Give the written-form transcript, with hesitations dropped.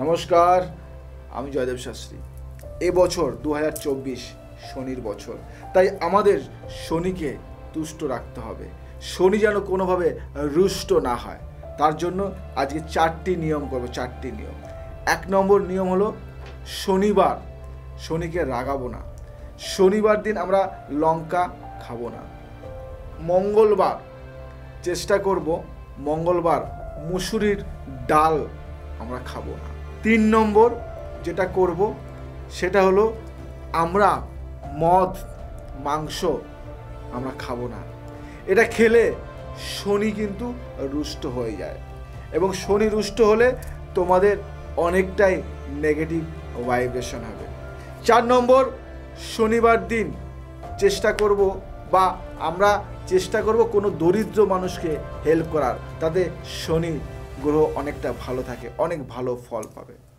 নমস্কার, আমি জয়দেব শাস্ত্রী। এবছর 2024 শনির বছর, তাই আমাদের শনিকে তুষ্ট রাখতে হবে। শনি যেন কোনোভাবে রুষ্ট না হয়, তার জন্য আজকে 4টি নিয়ম করব। 4টি নিয়ম। 1 নম্বর নিয়ম হলো শনিবার শনিকে রাগাবো না। শনিবার দিন আমরা লঙ্কা খাবো না। মঙ্গলবার চেষ্টা করব মঙ্গলবার মুসুরির ডাল আমরা খাবো না। 3 নম্বর যেটা করব সেটা হলো আমরা মদ মাংস আমরা খাবো না। এটা খেলে শনি কিন্তু রুষ্ট হয়ে যায়, এবং শনি রুষ্ট হলে তোমাদের অনেকটাই নেগেটিভ ভাইব্রেশন হবে। 4 নম্বর, শনিবার দিন চেষ্টা করব বা আমরা চেষ্টা করব কোনো দরিদ্র মানুষকে হেল্প করার, তাতে শনি গ্রহ অনেকটা ভালো থাকে, অনেক ভালো ফল পাবে।